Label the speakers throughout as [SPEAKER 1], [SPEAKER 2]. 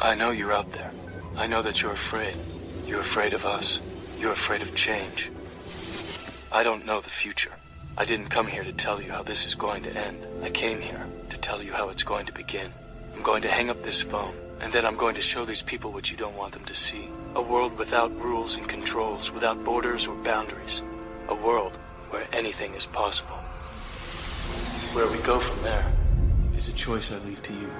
[SPEAKER 1] I know you're out there. I know that you're afraid. You're afraid of us. You're afraid of change. I don't know the future. I didn't come here to tell you how this is going to end. I came here to tell you how it's going to begin. I'm going to hang up this phone, and then I'm going to show these people what you don't want them to see. A world without rules and controls, without borders or boundaries. A world where anything is possible. Where we go from there is a choice I leave to you.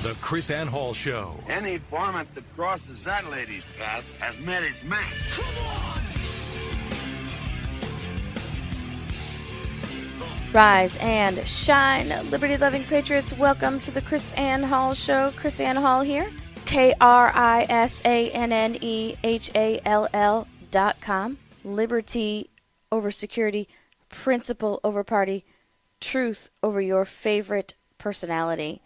[SPEAKER 2] The KrisAnne Hall Show.
[SPEAKER 3] Any varmint that crosses that lady's path has met its match. Come on!
[SPEAKER 4] Rise and shine, liberty-loving patriots. Welcome to the KrisAnne Hall Show. KrisAnne Hall here. KrisAnnehall.com. Liberty over security, principle over party, truth over your favorite personality.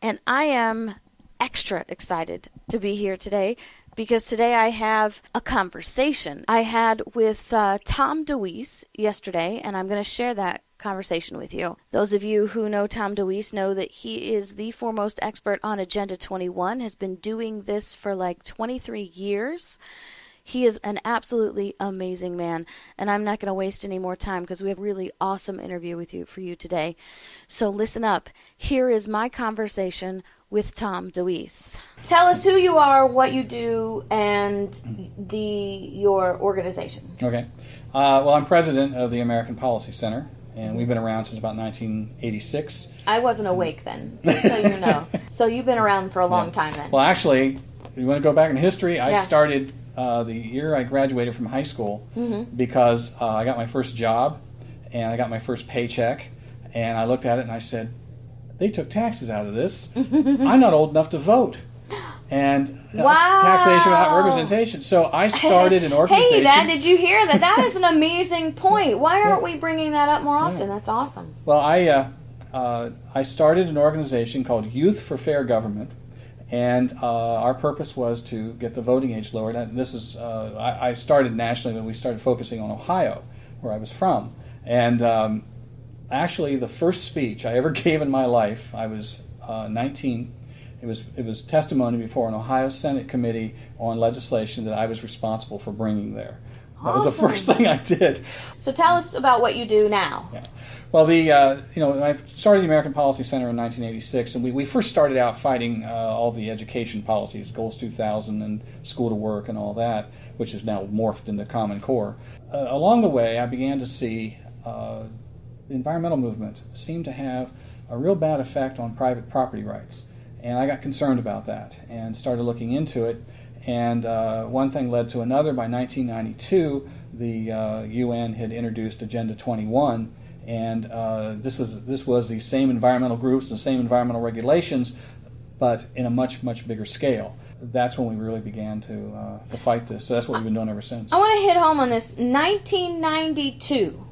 [SPEAKER 4] And I am extra excited to be here today because today I have a conversation I had with Tom DeWeese yesterday, and I'm going to share that conversation with you. Those of you who know Tom DeWeese know that he is the foremost expert on Agenda 21, has been doing this for like 23 years. He is an absolutely amazing man, and I'm not going to waste any more time because we have a really awesome interview for you today. So listen up. Here is my conversation with Tom DeWeese. Tell us who you are, what you do, and your organization.
[SPEAKER 5] Okay. Well, I'm president of the American Policy Center, and we've been around since about 1986.
[SPEAKER 4] I wasn't awake then, just so you know. So you've been around for a long time then.
[SPEAKER 5] Well, actually, you want to go back in history? I started the year I graduated from high school because I got my first job and I got my first paycheck, and I looked at it and I said, they took taxes out of this. I'm not old enough to vote. And taxation without representation. So I started an organization.
[SPEAKER 4] Hey, Dad, did you hear that? That is an amazing point. Why aren't we bringing that up more often? That's awesome.
[SPEAKER 5] Well, I started an organization called Youth for Fair Government. And our purpose was to get the voting age lowered. And this is I started nationally, but we started focusing on Ohio, where I was from. And actually, the first speech I ever gave in my life, I was 19. It was testimony before an Ohio Senate committee on legislation that I was responsible for bringing there. That was the first thing I did.
[SPEAKER 4] So tell us about what you do now.
[SPEAKER 5] Yeah. Well, I started the American Policy Center in 1986, and we first started out fighting all the education policies, Goals 2000 and School to Work and all that, which is now morphed into Common Core. Along the way, I began to see the environmental movement seem to have a real bad effect on private property rights, and I got concerned about that and started looking into it. And one thing led to another. By 1992, the UN had introduced Agenda 21, and this was the same environmental groups, the same environmental regulations, but in a much, much bigger scale. That's when we really began to fight this. So that's what we've been doing ever since.
[SPEAKER 4] I want to hit home on this. 1992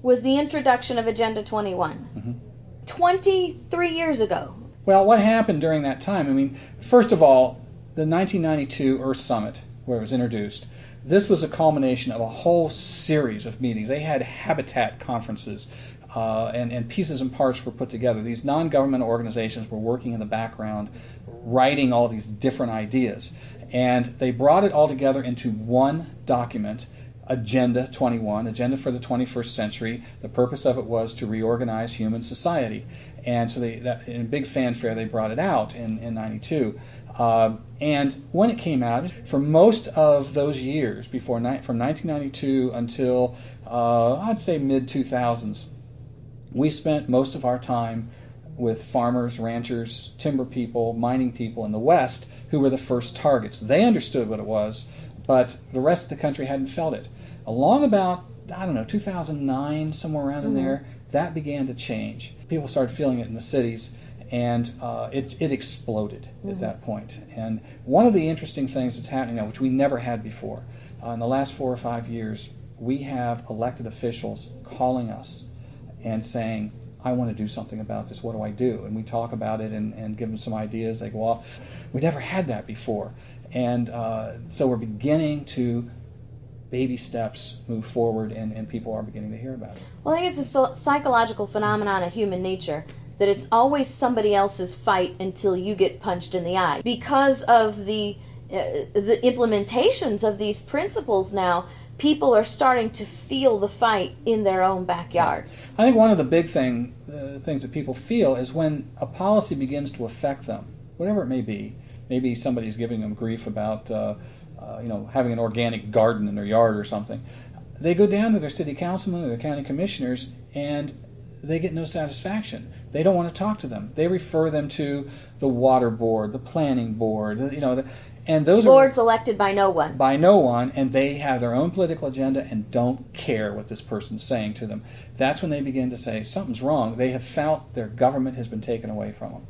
[SPEAKER 4] was the introduction of Agenda 21. 23 years ago.
[SPEAKER 5] Well, what happened during that time? I mean, first of all, the 1992 Earth Summit, where it was introduced, this was a culmination of a whole series of meetings. They had habitat conferences, and pieces and parts were put together. These non-governmental organizations were working in the background, writing all these different ideas. And they brought it all together into one document, Agenda 21, Agenda for the 21st Century. The purpose of it was to reorganize human society. And so in big fanfare, they brought it out in 92. And when it came out, for most of those years, from 1992 until, I'd say, mid-2000s, we spent most of our time with farmers, ranchers, timber people, mining people in the West who were the first targets. They understood what it was, but the rest of the country hadn't felt it. Along about, 2009, somewhere around in there, that began to change. People started feeling it in the cities, and it exploded at that point. And one of the interesting things that's happening now, which we never had before, in the last 4 or 5 years, we have elected officials calling us and saying, I want to do something about this, what do I do? And we talk about it and give them some ideas. They go, well, we never had that before. And so we're beginning to baby steps move forward, and people are beginning to hear about it.
[SPEAKER 4] Well, I think it's a psychological phenomenon of human nature that it's always somebody else's fight until you get punched in the eye. Because of the implementations of these principles now, people are starting to feel the fight in their own backyards.
[SPEAKER 5] I think one of the big things that people feel is when a policy begins to affect them, whatever it may be. Maybe somebody's giving them grief about having an organic garden in their yard or something. They go down to their city councilman or their county commissioners, and they get no satisfaction. They don't want to talk to them. They refer them to the water board, the planning board, and those
[SPEAKER 4] boards elected by no one.
[SPEAKER 5] By no one, and they have their own political agenda and don't care what this person's saying to them. That's when they begin to say something's wrong. They have felt their government has been taken away from them.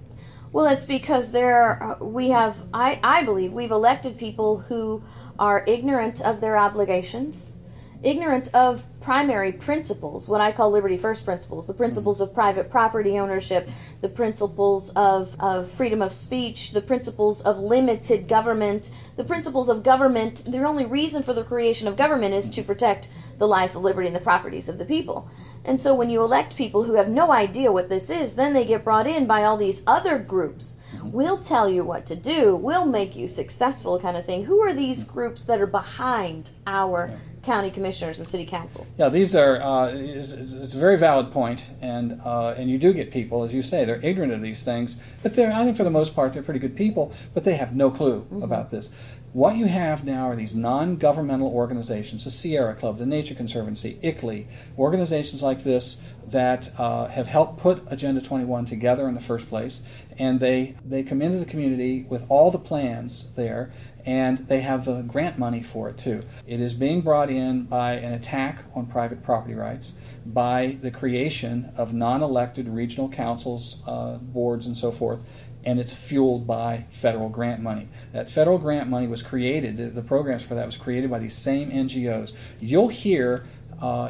[SPEAKER 4] Well, it's because I believe we've elected people who are ignorant of their obligations, ignorant of primary principles, what I call Liberty First principles, the principles of private property ownership, the principles of freedom of speech, the principles of limited government, the principles of government. The only reason for the creation of government is to protect the life, the liberty, and the properties of the people. And so when you elect people who have no idea what this is, then they get brought in by all these other groups. We'll tell you what to do. We'll make you successful, kind of thing. Who are these groups that are behind our county commissioners and city council?
[SPEAKER 5] Yeah, these are, it's a very valid point, and you do get people, as you say, they're ignorant of these things, but I think for the most part, they're pretty good people, but they have no clue about this. What you have now are these non-governmental organizations, the Sierra Club, the Nature Conservancy, ICLEI, organizations like this that have helped put Agenda 21 together in the first place, and they come into the community with all the plans there, and they have the grant money for it too. It is being brought in by an attack on private property rights, by the creation of non-elected regional councils, boards, and so forth, and it's fueled by federal grant money. That federal grant money was created, the programs for that was created by these same NGOs. You'll hear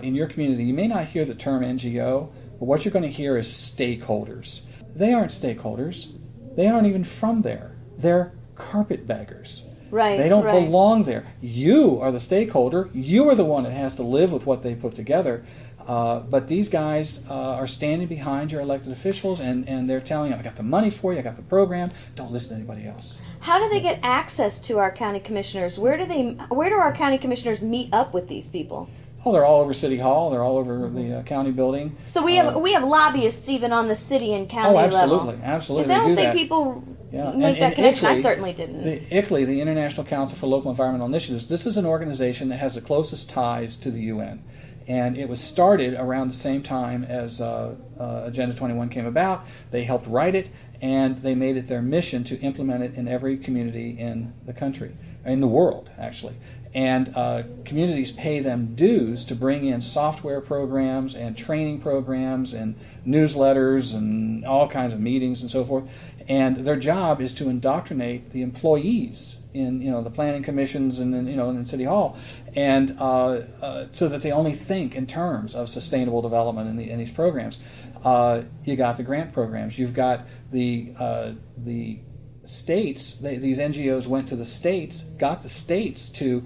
[SPEAKER 5] in your community, you may not hear the term NGO, but what you're going to hear is stakeholders. They aren't stakeholders. They aren't even from there. They're carpetbaggers.
[SPEAKER 4] Right.
[SPEAKER 5] They don't belong there. You are the stakeholder. You are the one that has to live with what they put together. But these guys are standing behind your elected officials, and they're telling you, I got the money for you, I got the program, don't listen to anybody else.
[SPEAKER 4] How do they get access to our county commissioners? Where do our county commissioners meet up with these people?
[SPEAKER 5] Oh, they're all over City Hall. They're all over the county building.
[SPEAKER 4] So we have lobbyists even on the city and county level.
[SPEAKER 5] Absolutely.
[SPEAKER 4] Because I don't think people make that connection. I certainly didn't.
[SPEAKER 5] The ICLEI, the International Council for Local Environmental Initiatives, this is an organization that has the closest ties to the UN. And it was started around the same time as Agenda 21 came about. They helped write it, and they made it their mission to implement it in every community in the country, in the world, actually. And communities pay them dues to bring in software programs and training programs and newsletters and all kinds of meetings and so forth. And their job is to indoctrinate the employees in the planning commissions and in City Hall, and so that they only think in terms of sustainable development in these programs. You got the grant programs. You've got the states. These NGOs went to the states, got the states to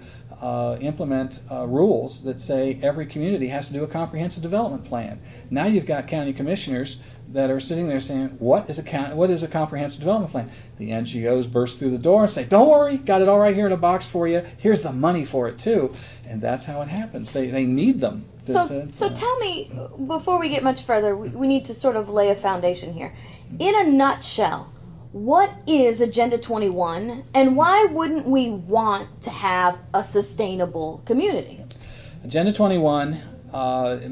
[SPEAKER 5] implement rules that say every community has to do a comprehensive development plan. Now you've got county commissioners that are sitting there saying, what is a comprehensive development plan? The NGOs burst through the door and say, don't worry, got it all right here in a box for you. Here's the money for it too. And that's how it happens. They need them.
[SPEAKER 4] So tell me, before we get much further, we need to sort of lay a foundation here. In a nutshell, what is Agenda 21, and why wouldn't we want to have a sustainable community?
[SPEAKER 5] Agenda 21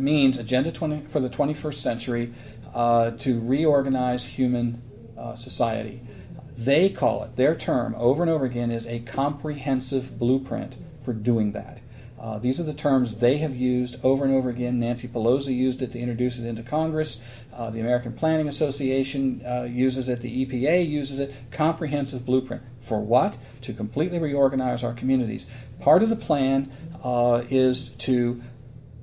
[SPEAKER 5] means Agenda 20 for the 21st century to reorganize human society. They call it, their term over and over again is a comprehensive blueprint for doing that. These are the terms they have used over and over again. Nancy Pelosi used it to introduce it into Congress. The American Planning Association uses it. The EPA uses it. Comprehensive blueprint. For what? To completely reorganize our communities. Part of the plan is to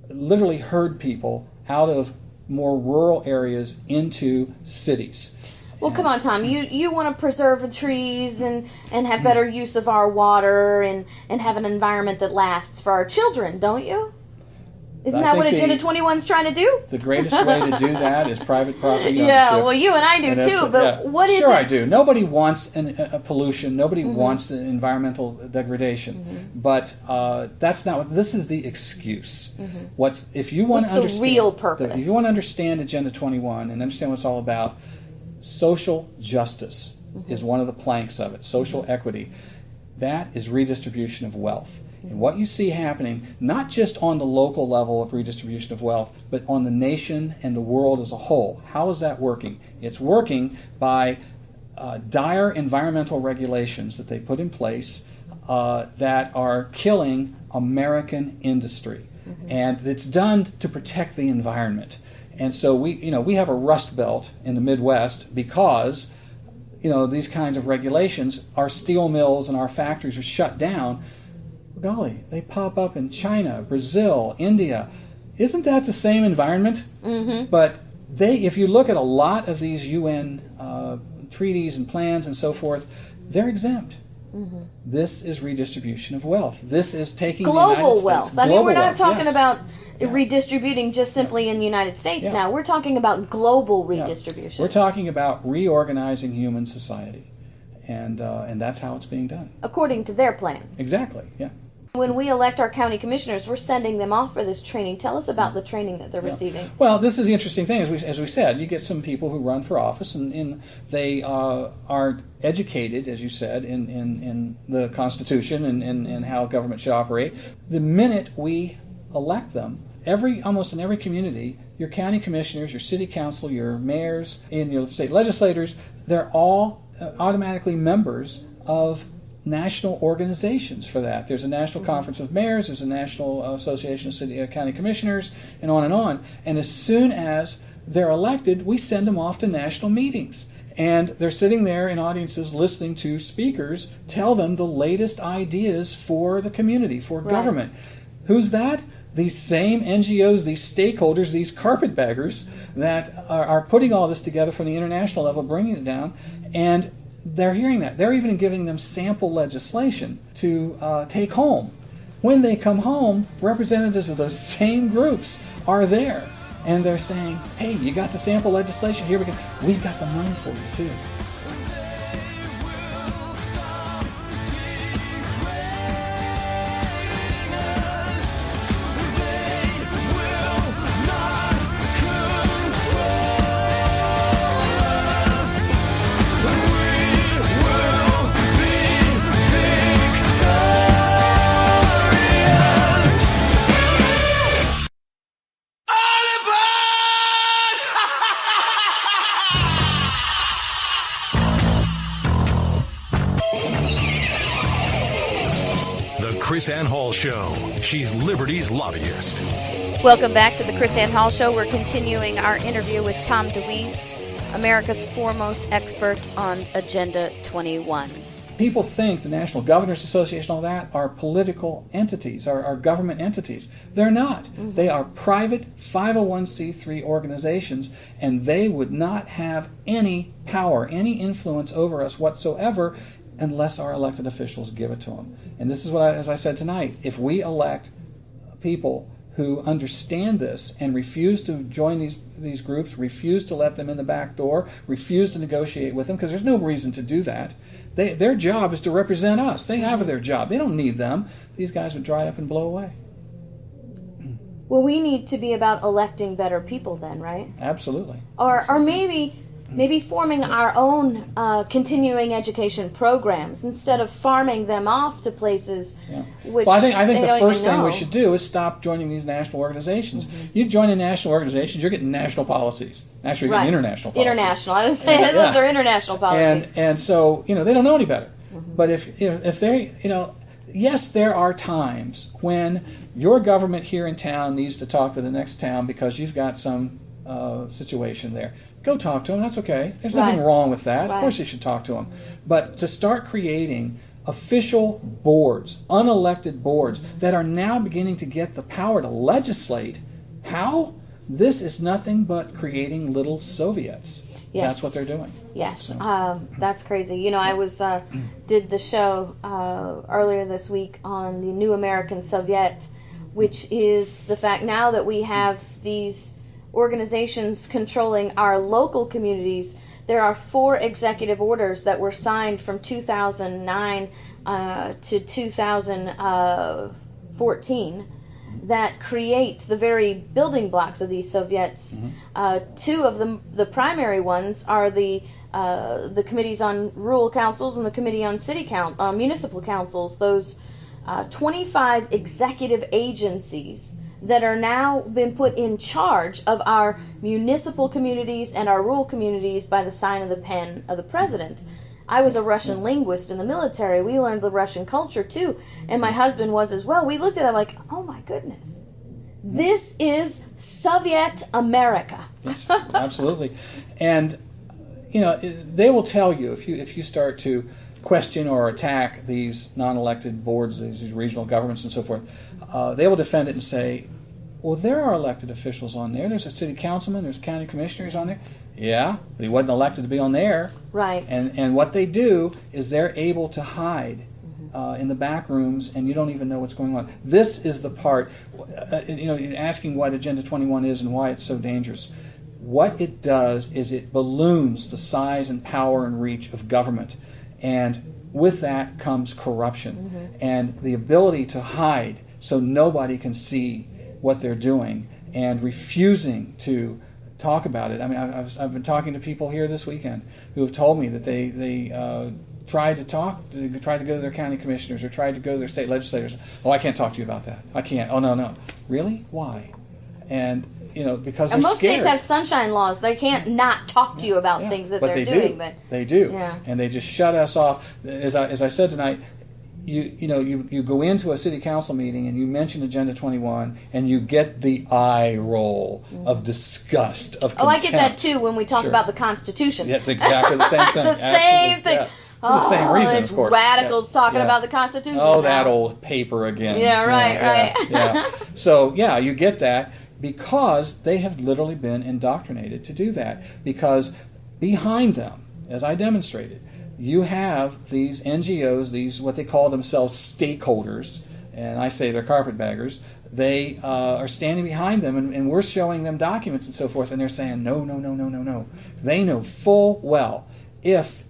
[SPEAKER 5] literally herd people out of more rural areas into cities.
[SPEAKER 4] Well, come on, Tom. You want to preserve the trees and have better use of our water and have an environment that lasts for our children, don't you? Isn't that what Agenda 21 is trying to do?
[SPEAKER 5] The greatest way to do that is private property ownership.
[SPEAKER 4] Yeah, well, you and I do too, but what is it?
[SPEAKER 5] Sure, I do. Nobody wants a pollution. Nobody wants environmental degradation. But that's not what... This is the excuse. If you want to understand...
[SPEAKER 4] the real purpose?
[SPEAKER 5] If you want to understand Agenda 21 and understand what it's all about, social justice is one of the planks of it. Social equity. That is redistribution of wealth. And what you see happening, not just on the local level of redistribution of wealth, but on the nation and the world as a whole. How is that working? It's working by dire environmental regulations that they put in place that are killing American industry. And it's done to protect the environment. And so we have a rust belt in the Midwest because these kinds of regulations. Our steel mills and our factories are shut down. Golly, they pop up in China, Brazil, India. Isn't that the same environment? But if you look at a lot of these UN treaties and plans and so forth, they're exempt. This is redistribution of wealth. This is taking
[SPEAKER 4] global wealth. I mean, we're not talking about
[SPEAKER 5] Yeah.
[SPEAKER 4] redistributing just simply in the United States now. We're talking about global redistribution.
[SPEAKER 5] We're talking about reorganizing human society. And that's how it's being done.
[SPEAKER 4] According to their plan.
[SPEAKER 5] Exactly, yeah.
[SPEAKER 4] When we elect our county commissioners, we're sending them off for this training. Tell us about the training that they're receiving.
[SPEAKER 5] Well, this is the interesting thing. As we said, you get some people who run for office, and they are educated, as you said, in the Constitution and how government should operate. The minute we elect them, almost in every community, your county commissioners, your city council, your mayors, and your state legislators, they're all automatically members of national organizations for that. There's a National Conference of Mayors, there's a National Association of City County Commissioners, and on and on. And as soon as they're elected, we send them off to national meetings. And they're sitting there in audiences listening to speakers tell them the latest ideas for the community, for government. Who's that? These same NGOs, these stakeholders, these carpetbaggers that are putting all this together from the international level, bringing it down, and they're hearing that. They're even giving them sample legislation to take home. When they come home, representatives of those same groups are there, and they're saying, hey, you got the sample legislation? Here we go. We've got the money for you, too.
[SPEAKER 2] KrisAnne Hall Show. She's Liberty's lobbyist.
[SPEAKER 4] Welcome back to the KrisAnne Hall Show. We're continuing our interview with Tom DeWeese, America's foremost expert on Agenda 21.
[SPEAKER 5] People think the National Governors Association, all that, are political entities, are government entities. They're not. They are private 501c3 organizations, and they would not have any power, any influence over us whatsoever unless our elected officials give it to them. And this is what, as I said tonight, if we elect people who understand this and refuse to join these groups, refuse to let them in the back door, refuse to negotiate with them, because there's no reason to do that. Their job is to represent us. They have their job. They don't need them. These guys would dry up and blow away.
[SPEAKER 4] Well, we need to be about electing better people then, right?
[SPEAKER 5] Absolutely.
[SPEAKER 4] Or maybe forming our own continuing education programs instead of farming them off to places which
[SPEAKER 5] I think the first thing
[SPEAKER 4] know.
[SPEAKER 5] we should do is stop joining these national organizations. You join in national organizations, you're getting national policies. Actually, you're getting international policies.
[SPEAKER 4] International. I was saying those are international policies.
[SPEAKER 5] And so, they don't know any better. But if they, yes, there are times when your government here in town needs to talk to the next town because you've got some situation there. Go talk to them. That's okay. There's nothing wrong with that. Of course you should talk to them. But to start creating official boards, unelected boards, that are now beginning to get the power to legislate, how? This is nothing but creating little Soviets. That's what they're doing.
[SPEAKER 4] Yes,
[SPEAKER 5] So.
[SPEAKER 4] that's crazy. You know, I was did the show earlier this week on the New American Soviet, which is the fact now that we have these organizations controlling our local communities. There are 4 executive orders that were signed from 2009 to 2014 that create the very building blocks of these Soviets. 2 of the primary ones are the committees on rural councils and the committee on municipal councils. Those 25 executive agencies that are now been put in charge of our municipal communities and our rural communities by the sign of the pen of the president. I was a Russian linguist in the military. We learned the Russian culture too, and my husband was as well. We looked at that like, oh my goodness, this is Soviet America.
[SPEAKER 5] Yes, absolutely. And you know, they will tell you if you start to question or attack these non-elected boards, these regional governments and so forth, they will defend it and say, well, there are elected officials on there. There's a city councilman, there's county commissioners on there. Yeah, but he wasn't elected to be on there.
[SPEAKER 4] Right.
[SPEAKER 5] And what they do is they're able to hide in the back rooms, and you don't even know what's going on. This is the part, you're asking what Agenda 21 is and why it's so dangerous. What it does is it balloons the size and power and reach of government. And with that comes corruption and the ability to hide so nobody can see what they're doing and refusing to talk about it. I mean, I've been talking to people here this weekend who have told me that they tried to go to their county commissioners or tried to go to their state legislators. Oh, I can't talk to you about that. I can't. Oh, no. Really? Why? And because
[SPEAKER 4] and most
[SPEAKER 5] scared.
[SPEAKER 4] states have sunshine laws. They can't not talk to you about things that they're doing. But
[SPEAKER 5] they do,
[SPEAKER 4] yeah.
[SPEAKER 5] And they just shut us off. As I said tonight, you go into a city council meeting and you mention Agenda 21, and you get the eye roll of disgust, of contempt.
[SPEAKER 4] Oh, I get that too when we talk about the Constitution.
[SPEAKER 5] Yeah, it's exactly the same thing.
[SPEAKER 4] It's the same thing.
[SPEAKER 5] Yeah. For the same reason,
[SPEAKER 4] it's
[SPEAKER 5] of course.
[SPEAKER 4] radicals talking about the Constitution.
[SPEAKER 5] Oh,
[SPEAKER 4] now.
[SPEAKER 5] that old paper again.
[SPEAKER 4] Yeah, right.
[SPEAKER 5] Yeah. So, you get that because they have literally been indoctrinated to do that. Because behind them, as I demonstrated, you have these NGOs, these what they call themselves stakeholders, and I say they're carpetbaggers. They are standing behind them, and we're showing them documents and so forth, and they're saying, no. They know full well if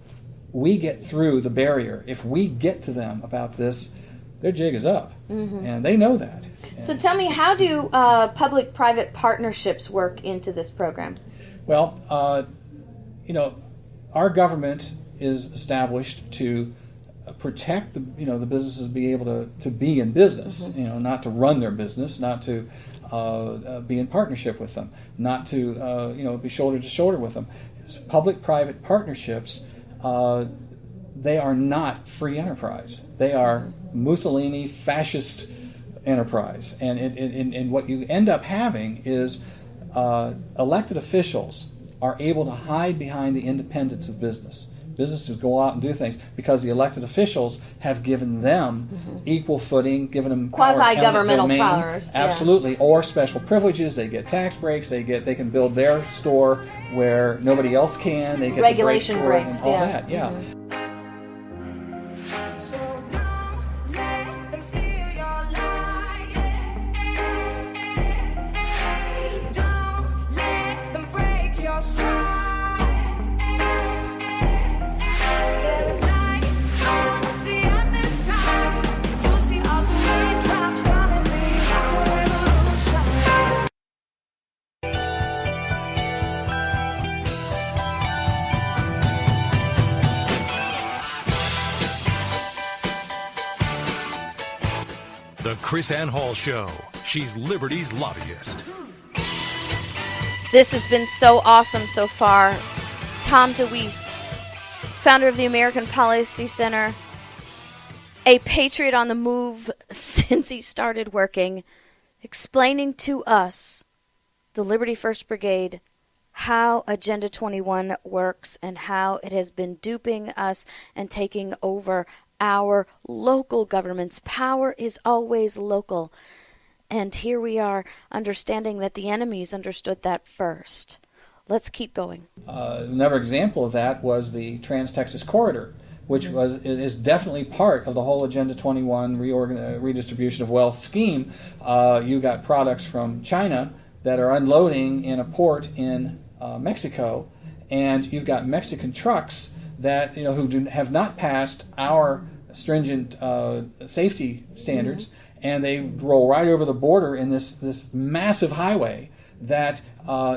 [SPEAKER 5] we get through the barrier, if we get to them about this, their jig is up. And they know that.
[SPEAKER 4] So tell me, how do public-private partnerships work into this program?
[SPEAKER 5] Well, our government is established to protect the businesses, be able to be in business, not to run their business, not to be in partnership with them, not to be shoulder to shoulder with them. Public-private partnerships, they are not free enterprise. They are Mussolini fascist enterprise, and what you end up having is elected officials are able to hide behind the independence of business. Businesses go out and do things because the elected officials have given them equal footing, given them
[SPEAKER 4] quasi-governmental powers,
[SPEAKER 5] absolutely, or special privileges. They get tax breaks. They can build their store where nobody else can. They get
[SPEAKER 4] regulation
[SPEAKER 5] the breaks
[SPEAKER 4] breaks,
[SPEAKER 5] and all that. Yeah.
[SPEAKER 6] So don't let them steal your light. Don't let them break your stride. There is light on the other side. You'll see all the raindrops falling. It's a revolution.
[SPEAKER 2] The KrisAnne Hall Show. She's Liberty's lobbyist.
[SPEAKER 4] This has been so awesome so far. Tom DeWeese, founder of the American Policy Center, a patriot on the move since he started working, explaining to us, the Liberty First Brigade, how Agenda 21 works and how it has been duping us and taking over our local governments. Power is always local. And here we are understanding that the enemies understood that first. Let's keep going.
[SPEAKER 5] Another example of that was the Trans-Texas Corridor, which is definitely part of the whole Agenda 21 redistribution of wealth scheme. You got products from China that are unloading in a port in Mexico, and you've got Mexican trucks that who have not passed our stringent safety standards, and they roll right over the border in this massive highway that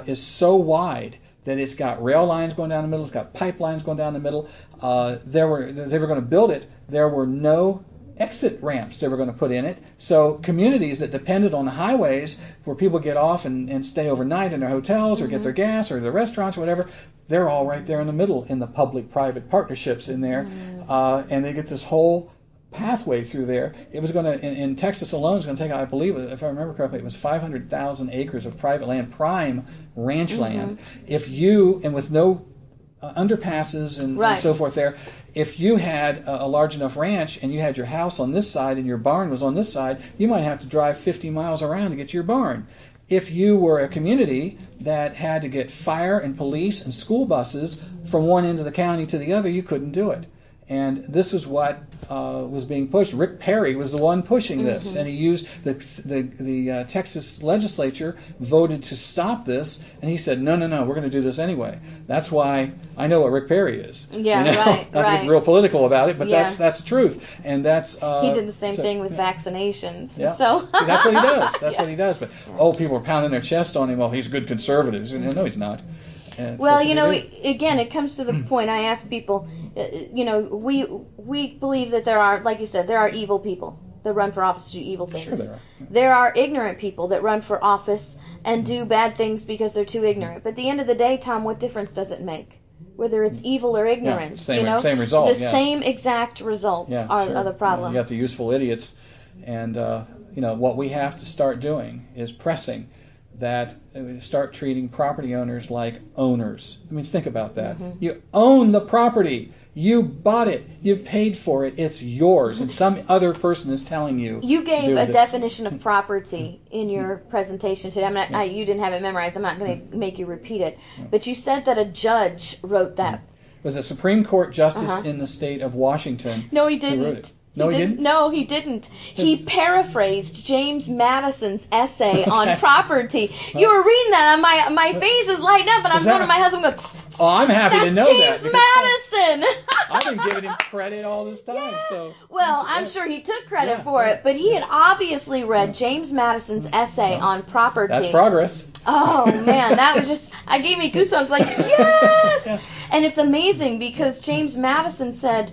[SPEAKER 5] is so wide that it's got rail lines going down the middle, it's got pipelines going down the middle. They were going to build it. There were no exit ramps they were going to put in it. So communities that depended on the highways where people get off and stay overnight in their hotels or get their gas or their restaurants or whatever, they're all right there in the middle in the public-private partnerships in there. And they get this whole pathway through there. It was going to, in Texas alone, it's going to take, I believe, if I remember correctly, it was 500,000 acres of private land, prime ranch land. And with no underpasses and so forth there, if you had a large enough ranch and you had your house on this side and your barn was on this side, you might have to drive 50 miles around to get to your barn. If you were a community that had to get fire and police and school buses from one end of the county to the other, you couldn't do it. And this is what was being pushed. Rick Perry was the one pushing this, and he used the Texas legislature voted to stop this, and he said, no, we're going to do this anyway. That's why I know what Rick Perry is.
[SPEAKER 4] Yeah,
[SPEAKER 5] Not to get real political about it, but that's the truth. And that's
[SPEAKER 4] he did the same thing with vaccinations.
[SPEAKER 5] Yeah.
[SPEAKER 4] So
[SPEAKER 5] See, that's what he does. That's what he does. But people are pounding their chest on him. Oh, he's a good conservative. No, he's not.
[SPEAKER 4] Well, again, it comes to the point. I ask people, we believe that there are, like you said, there are evil people that run for office to do evil things.
[SPEAKER 5] Sure there are.
[SPEAKER 4] There are ignorant people that run for office and do bad things because they're too ignorant. But at the end of the day, Tom, what difference does it make? Whether it's evil or ignorance,
[SPEAKER 5] same result.
[SPEAKER 4] The same exact results are the problem.
[SPEAKER 5] You got the useful idiots, and what we have to start doing is pressing that we start treating property owners like owners. I mean, think about that. You own the property. You bought it. You paid for it. It's yours. And some other person is telling you.
[SPEAKER 4] You gave a definition of property in your presentation today. You didn't have it memorized. I'm not going to make you repeat it. But you said that a judge wrote that. It
[SPEAKER 5] was a Supreme Court justice in the state of Washington.
[SPEAKER 4] No, he didn't.
[SPEAKER 5] No, he didn't?
[SPEAKER 4] No, he didn't. He paraphrased James Madison's essay on property. You were reading that, and my face is lighting up, and I'm going to my husband and go,
[SPEAKER 5] I'm happy to know
[SPEAKER 4] James Madison.
[SPEAKER 5] I've been giving him credit all this time. So.
[SPEAKER 4] Well, I'm sure he took credit for it, but he had obviously read James Madison's essay on property.
[SPEAKER 5] That's progress.
[SPEAKER 4] Oh, man, that was just, I gave me goosebumps, like, yes! And it's amazing because James Madison said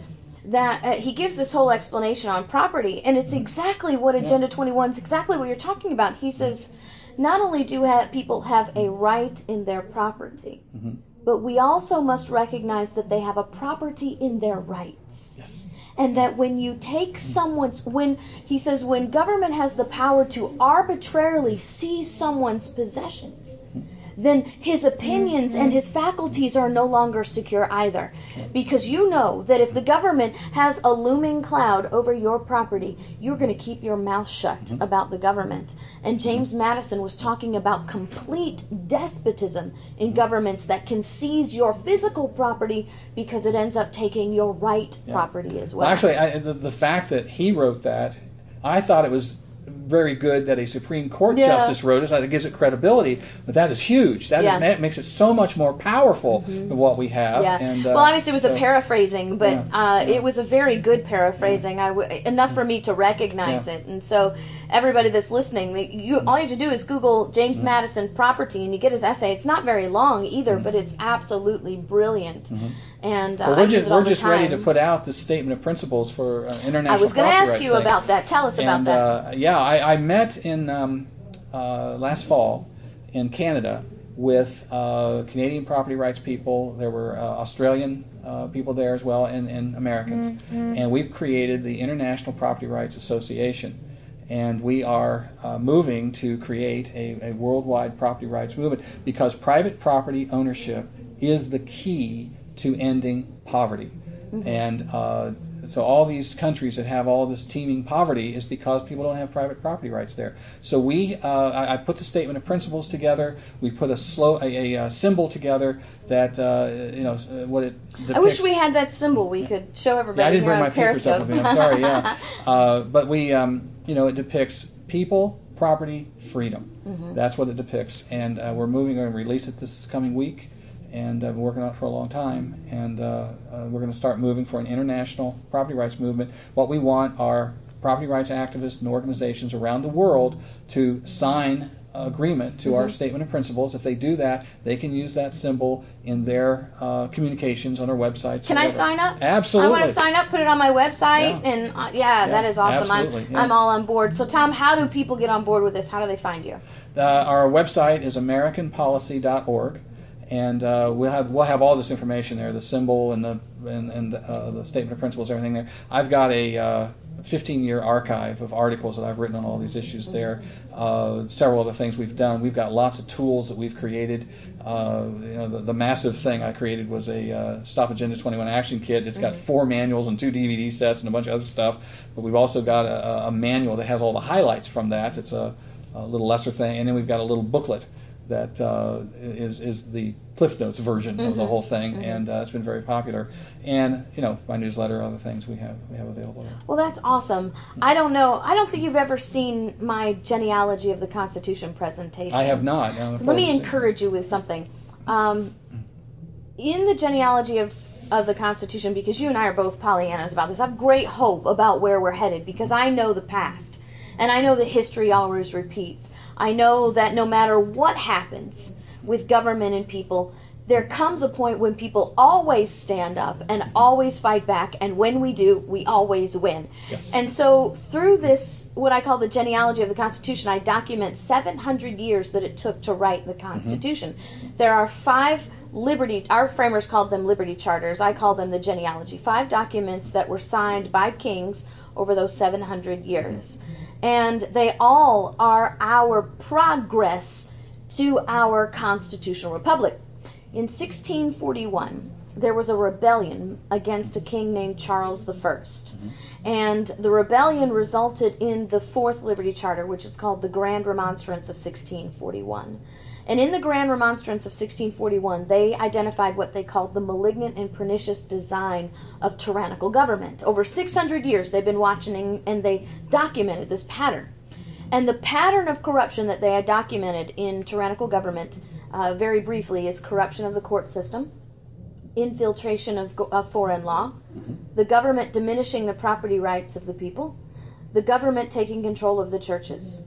[SPEAKER 4] that he gives this whole explanation on property, and it's exactly what Agenda 21 is, exactly what you're talking about. He says, not only do people have a right in their property, but we also must recognize that they have a property in their rights.
[SPEAKER 5] Yes.
[SPEAKER 4] And that when you take when government has the power to arbitrarily seize someone's possessions, then his opinions and his faculties are no longer secure either. Because you know that if the government has a looming cloud over your property, you're going to keep your mouth shut about the government. And James Madison was talking about complete despotism in governments that can seize your physical property because it ends up taking your right property as well.
[SPEAKER 5] Actually, the fact that he wrote that, I thought it was very good that a Supreme Court justice wrote it. It gives it credibility, but that is huge. That makes it so much more powerful than what we have.
[SPEAKER 4] Yeah.
[SPEAKER 5] And,
[SPEAKER 4] well, obviously it was a paraphrasing, but it was a very good paraphrasing. Enough for me to recognize it. And so everybody that's listening, all you have to do is Google James Madison property, and you get his essay. It's not very long either, but it's absolutely brilliant. And
[SPEAKER 5] we're just ready to put out the statement of principles for international property rights.
[SPEAKER 4] I was going to ask you about that. Tell us about that.
[SPEAKER 5] I met in last fall in Canada with Canadian property rights people. There were Australian people there as well, and Americans. And we've created the International Property Rights Association. And we are moving to create a worldwide property rights movement because private property ownership is the key to ending poverty. And so all these countries that have all this teeming poverty is because people don't have private property rights there. So I put the statement of principles together. We put a symbol together that what it depicts.
[SPEAKER 4] I wish we had that symbol. We could show everybody.
[SPEAKER 5] Yeah, I didn't
[SPEAKER 4] here
[SPEAKER 5] bring
[SPEAKER 4] on
[SPEAKER 5] my papers
[SPEAKER 4] Periscope.
[SPEAKER 5] up with me. I'm sorry. Yeah, but we it depicts people, property, freedom.
[SPEAKER 4] Mm-hmm.
[SPEAKER 5] That's what it depicts, and we're going to release it this coming week. And I've been working on it for a long time, and we're going to start moving for an international property rights movement. What we want are property rights activists and organizations around the world to sign an agreement to our statement of principles. If they do that, they can use that symbol in their communications on our websites.
[SPEAKER 4] Can I sign up?
[SPEAKER 5] Absolutely.
[SPEAKER 4] I want to sign up, put it on my website, and that is awesome.
[SPEAKER 5] Absolutely,
[SPEAKER 4] I'm all on board. So, Tom, how do people get on board with this? How do they find you?
[SPEAKER 5] Our website is AmericanPolicy.org. And we'll have all this information there, the symbol and the statement of principles, everything there. I've got a 15-year archive of articles that I've written on all these issues there. Several other things we've done. We've got lots of tools that we've created. The massive thing I created was a Stop Agenda 21 action kit. It's got 4 manuals and 2 DVD sets and a bunch of other stuff. But we've also got a manual that has all the highlights from that. It's a little lesser thing. And then we've got a little booklet that is the Cliff Notes version of the whole thing, and it's been very popular. And my newsletter, other things we have available there.
[SPEAKER 4] Well, that's awesome. I don't think you've ever seen my genealogy of the Constitution presentation.
[SPEAKER 5] I have not.
[SPEAKER 4] Let me encourage you with something. In the genealogy of the Constitution, because you and I are both Pollyannas about this, I have great hope about where we're headed, because I know the past, and I know that history always repeats. I know that no matter what happens with government and people, there comes a point when people always stand up and always fight back, and when we do, we always win.
[SPEAKER 5] Yes.
[SPEAKER 4] And so through this, what I call the genealogy of the Constitution, I document 700 years that it took to write the Constitution. There are 5 our framers called them liberty charters. I call them the genealogy. 5 documents that were signed by kings over those 700 years. And they all are our progress to our constitutional republic. In 1641, there was a rebellion against a king named Charles I. And the rebellion resulted in the 4th Liberty Charter, which is called the Grand Remonstrance of 1641. And in the Grand Remonstrance of 1641, they identified what they called the malignant and pernicious design of tyrannical government. Over 600 years, they've been watching, and they documented this pattern. And the pattern of corruption that they had documented in tyrannical government, very briefly, is corruption of the court system, infiltration of foreign law, the government diminishing the property rights of the people, the government taking control of the churches,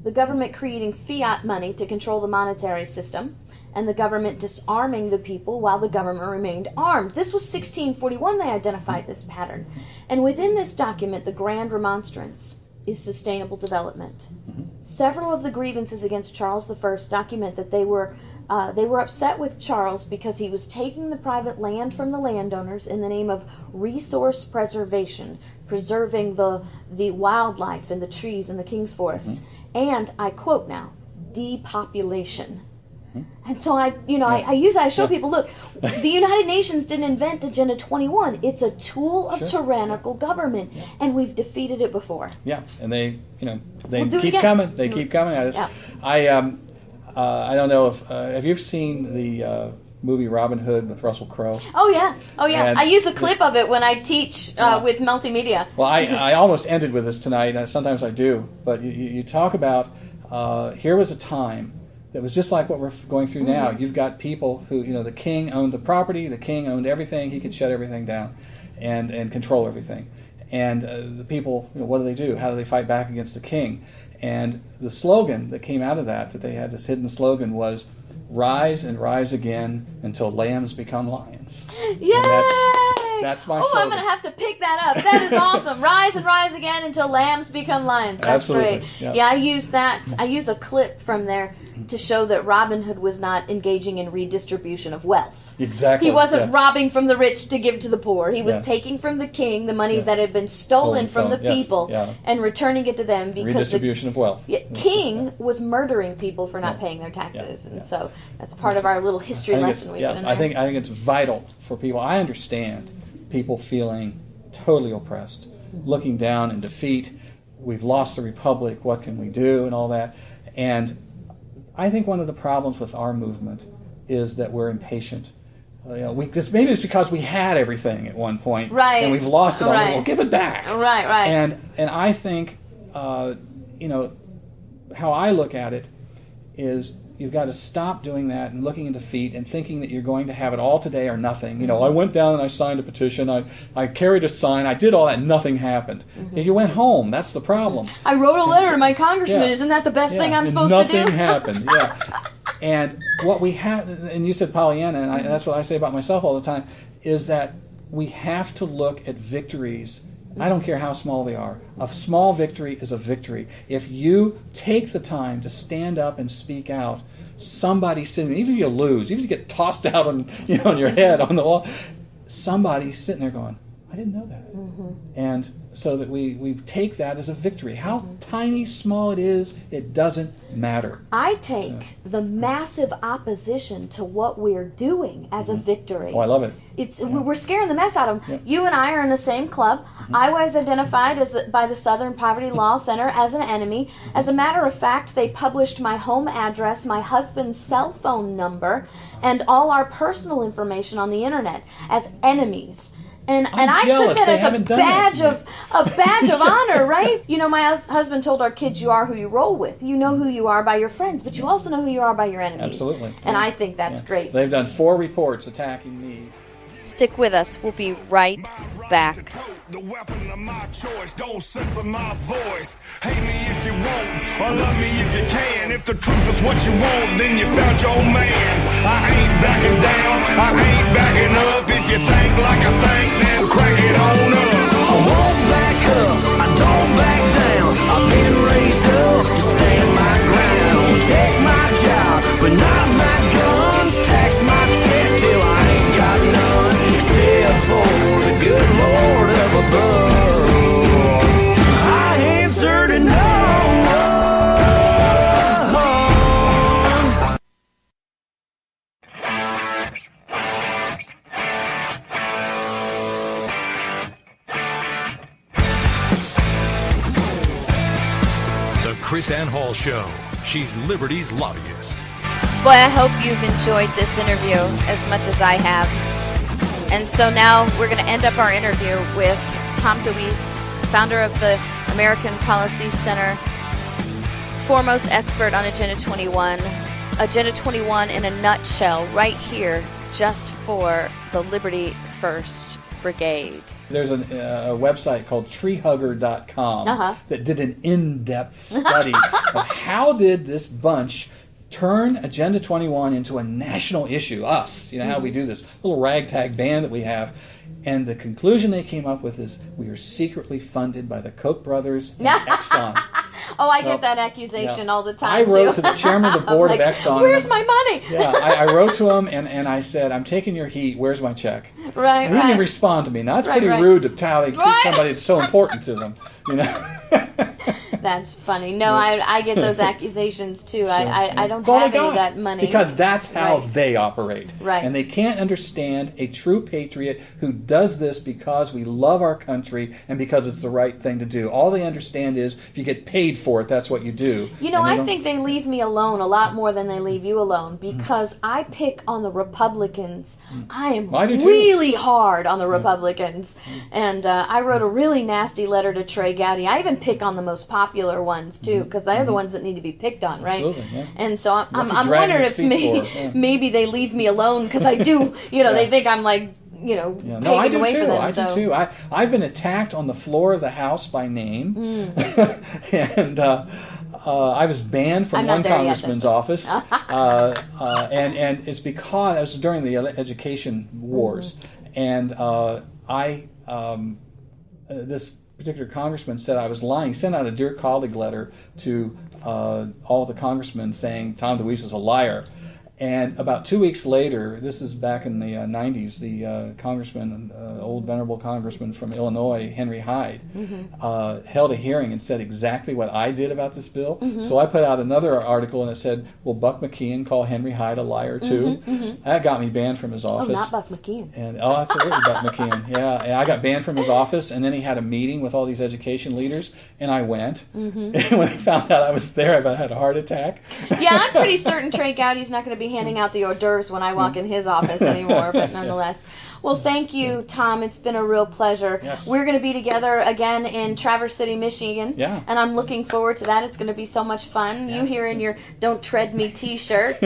[SPEAKER 4] the government creating fiat money to control the monetary system, and the government disarming the people while the government remained armed. This was 1641 they identified this pattern. And within this document, the Grand Remonstrance is sustainable development. Several of the grievances against Charles I document that they were upset with Charles because he was taking the private land from the landowners in the name of resource preservation, preserving the wildlife and the trees in the king's forests. And I quote now, depopulation. And so I show people, look, the United Nations didn't invent Agenda 21. It's a tool of tyrannical government, and we've defeated it before.
[SPEAKER 5] Yeah, and they
[SPEAKER 4] We'll do it
[SPEAKER 5] keep
[SPEAKER 4] again.
[SPEAKER 5] coming. They keep coming at us.
[SPEAKER 4] Yeah.
[SPEAKER 5] I don't know if have you ever seen the movie Robin Hood with Russell Crowe?
[SPEAKER 4] Oh yeah.
[SPEAKER 5] And
[SPEAKER 4] I use a clip of it when I teach with multimedia.
[SPEAKER 5] Well, I almost ended with this tonight. Sometimes I do, but you talk about here was a time that was just like what we're going through now. You've got people who, the king owned the property, the king owned everything, he could shut everything down and control everything. And the people, what do? How do they fight back against the king? And the slogan that came out of that they had, this hidden slogan, was rise and rise again until lambs become lions.
[SPEAKER 4] Yay!
[SPEAKER 5] And that's my slogan.
[SPEAKER 4] I'm going to have to pick that up. That is awesome. Rise and rise again until lambs become lions. That's
[SPEAKER 5] Absolutely.
[SPEAKER 4] great.
[SPEAKER 5] Yep.
[SPEAKER 4] Yeah, I use that. I use a clip from there to show that Robin Hood was not engaging in redistribution of wealth.
[SPEAKER 5] Exactly.
[SPEAKER 4] He wasn't robbing from the rich to give to the poor. He was
[SPEAKER 5] Yeah.
[SPEAKER 4] taking from the king the money that had been stolen from the
[SPEAKER 5] yes,
[SPEAKER 4] people
[SPEAKER 5] yeah.
[SPEAKER 4] and returning it to them because
[SPEAKER 5] Redistribution of wealth.
[SPEAKER 4] the king was murdering people for not paying their taxes.
[SPEAKER 5] Yeah,
[SPEAKER 4] And
[SPEAKER 5] yeah.
[SPEAKER 4] so that's part of our little history lesson we get in there.
[SPEAKER 5] I think it's vital for people. I understand people feeling totally oppressed, looking down in defeat. We've lost the republic. What can we do? And all that. And I think one of the problems with our movement is that we're impatient. Maybe it's because we had everything at one point,
[SPEAKER 4] right,
[SPEAKER 5] and we've lost it all.
[SPEAKER 4] right.
[SPEAKER 5] Well, give it back.
[SPEAKER 4] Right.
[SPEAKER 5] And I think, how I look at it is you've got to stop doing that and looking in defeat and thinking that you're going to have it all today or nothing. I went down and I signed a petition. I carried a sign. I did all that. Nothing happened. And you went home. That's the problem.
[SPEAKER 4] I wrote a letter to my congressman. Yeah. Isn't that the best thing I'm supposed to do?
[SPEAKER 5] Nothing happened. Yeah. And what we have, and you said Pollyanna, and that's what I say about myself all the time, is that we have to look at victories. I don't care how small they are. A small victory is a victory. If you take the time to stand up and speak out, somebody sitting, even if you lose, even if you get tossed out on your head on the wall, somebody's sitting there going, I didn't know that. And so that we take that as a victory. How tiny, small it is, it doesn't matter.
[SPEAKER 4] I take the massive opposition to what we're doing as a victory.
[SPEAKER 5] Oh, I love it.
[SPEAKER 4] We're scaring the mess out of them. Yeah. You and I are in the same club. I was identified by the Southern Poverty Law Center as an enemy. As a matter of fact, they published my home address, my husband's cell phone number, and all our personal information on the internet as enemies. And I took that as a badge of honor, right? My husband told our kids, you are who you roll with. You know who you are by your friends, but you also know who you are by your enemies.
[SPEAKER 5] Absolutely.
[SPEAKER 4] And I think that's great.
[SPEAKER 5] They've done 4 reports attacking me.
[SPEAKER 4] Stick with us. We'll be right back.
[SPEAKER 7] The weapon of my choice, don't censor my voice. Hate me if you won't, or love me if you can. If the truth is what you want, then you found your man. I ain't backing down, I ain't backing up. If you think like I think, then crack it on up. I won't back up, I don't back down. I've been raised up to stand my ground. Take my job, but not my guns. Tax my check till I ain't got none. Except for the good Lord up above. I answer to no one.
[SPEAKER 2] The KrisAnne Hall Show. She's Liberty's lobbyist.
[SPEAKER 4] Boy, I hope you've enjoyed this interview as much as I have. And so now we're going to end up our interview with Tom DeWeese, founder of the American Policy Center, foremost expert on Agenda 21. Agenda 21 in a nutshell, right here, just for the Liberty First Brigade.
[SPEAKER 5] There's a website called treehugger.com that did an in-depth study of how did this bunch turn Agenda 21 into a national issue, us, how we do this little ragtag band that we have. And the conclusion they came up with is we are secretly funded by the Koch brothers and Exxon.
[SPEAKER 4] Oh, I get that accusation all the time,
[SPEAKER 5] I wrote to the chairman of the board of Exxon.
[SPEAKER 4] Where's my money?
[SPEAKER 5] Yeah, I wrote to him and I said, I'm taking your heat. Where's my check?
[SPEAKER 4] Right,
[SPEAKER 5] and he didn't respond to me. Now, that's pretty rude to how they treat somebody that's so important to them.
[SPEAKER 4] That's funny. No, I get those accusations too. Sure. I don't have any of that money.
[SPEAKER 5] Because that's how they operate.
[SPEAKER 4] Right.
[SPEAKER 5] And they can't understand a true patriot who does this because we love our country and because it's the right thing to do. All they understand is if you get paid for it, that's what you do.
[SPEAKER 4] I think they leave me alone a lot more than they leave you alone because I pick on the Republicans. I am really hard on the Republicans. And I wrote a really nasty letter to Trey Gowdy. I even pick on the most popular ones too, because they're the ones that need to be picked on, right?
[SPEAKER 5] Absolutely, yeah.
[SPEAKER 4] And so I'm wondering if maybe they leave me alone because I do, they think I'm like, paving the way for them.
[SPEAKER 5] I do too. I've been attacked on the floor of the House by name, and I was banned from one congressman's office, and it's because it was during the education wars, and this particular congressman said I was lying. He sent out a Dear Colleague letter to all the congressmen saying Tom DeWeese is a liar. And about 2 weeks later, this is back in the 90s, the congressman, old venerable congressman from Illinois, Henry Hyde, held a hearing and said exactly what I did about this bill. So I put out another article and it said, will Buck McKeon call Henry Hyde a liar too? That got me banned from his office.
[SPEAKER 4] Oh, not Buck McKeon.
[SPEAKER 5] And absolutely Buck McKeon. Yeah, and I got banned from his office, and then he had a meeting with all these education leaders, and I went. And when he found out I was there, I about had a heart attack.
[SPEAKER 4] Yeah, I'm pretty certain Trey Gowdy's not going to be handing out the hors d'oeuvres when I walk in his office anymore, but nonetheless. Well, thank you, Tom. It's been a real pleasure.
[SPEAKER 5] Yes.
[SPEAKER 4] We're going to be together again in Traverse City, Michigan.
[SPEAKER 5] Yeah.
[SPEAKER 4] And I'm looking forward to that. It's going to be so much fun. You here in your Don't Tread Me t-shirt.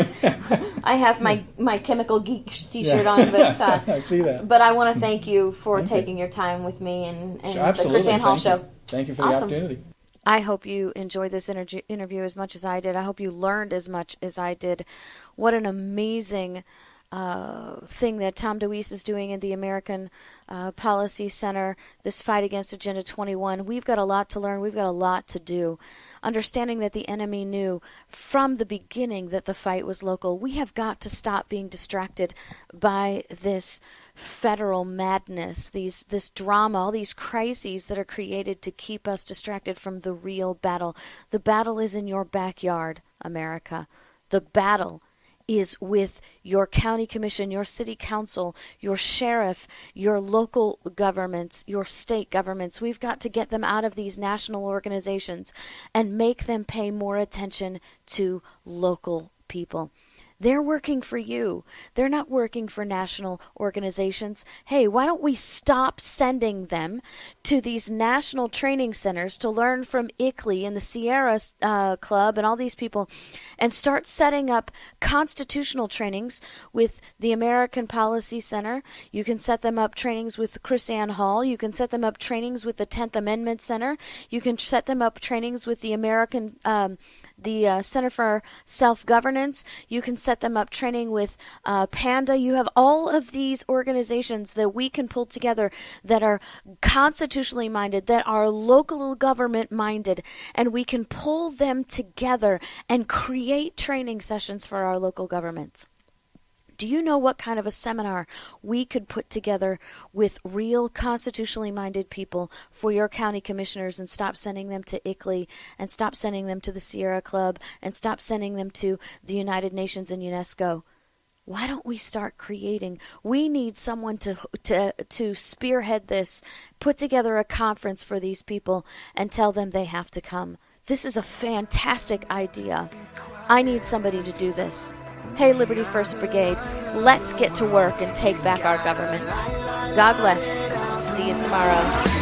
[SPEAKER 4] I have my Chemical Geek t-shirt on, but
[SPEAKER 5] I see that.
[SPEAKER 4] But I want to thank you for taking your time with me and the KrisAnne Hall Show.
[SPEAKER 5] Thank you for the opportunity.
[SPEAKER 4] I hope you enjoyed this interview as much as I did. I hope you learned as much as I did. What an amazing thing that Tom DeWeese is doing in the American Policy Center, this fight against Agenda 21. We've got a lot to learn. We've got a lot to do. Understanding that the enemy knew from the beginning that the fight was local. We have got to stop being distracted by this federal madness, this drama, all these crises that are created to keep us distracted from the real battle. The battle is in your backyard, America. The battle is with your county commission, your city council, your sheriff, your local governments, your state governments. We've got to get them out of these national organizations and make them pay more attention to local people. They're working for you. They're not working for national organizations. Hey, why don't we stop sending them to these national training centers to learn from ICLEI and the Sierra Club and all these people and start setting up constitutional trainings with the American Policy Center. You can set them up trainings with KrisAnne Hall. You can set them up trainings with the 10th Amendment Center. You can set them up trainings with the American the Center for Self-Governance. You can set them up training with PANDA. You have all of these organizations that we can pull together that are constitutionally minded, that are local government minded, and we can pull them together and create training sessions for our local governments. Do you know what kind of a seminar we could put together with real constitutionally minded people for your county commissioners and stop sending them to ICLEI and stop sending them to the Sierra Club and stop sending them to the United Nations and UNESCO? Why don't we start creating? We need someone to spearhead this, put together a conference for these people and tell them they have to come. This is a fantastic idea. I need somebody to do this. Hey, Liberty First Brigade, let's get to work and take back our governments. God bless. See you tomorrow.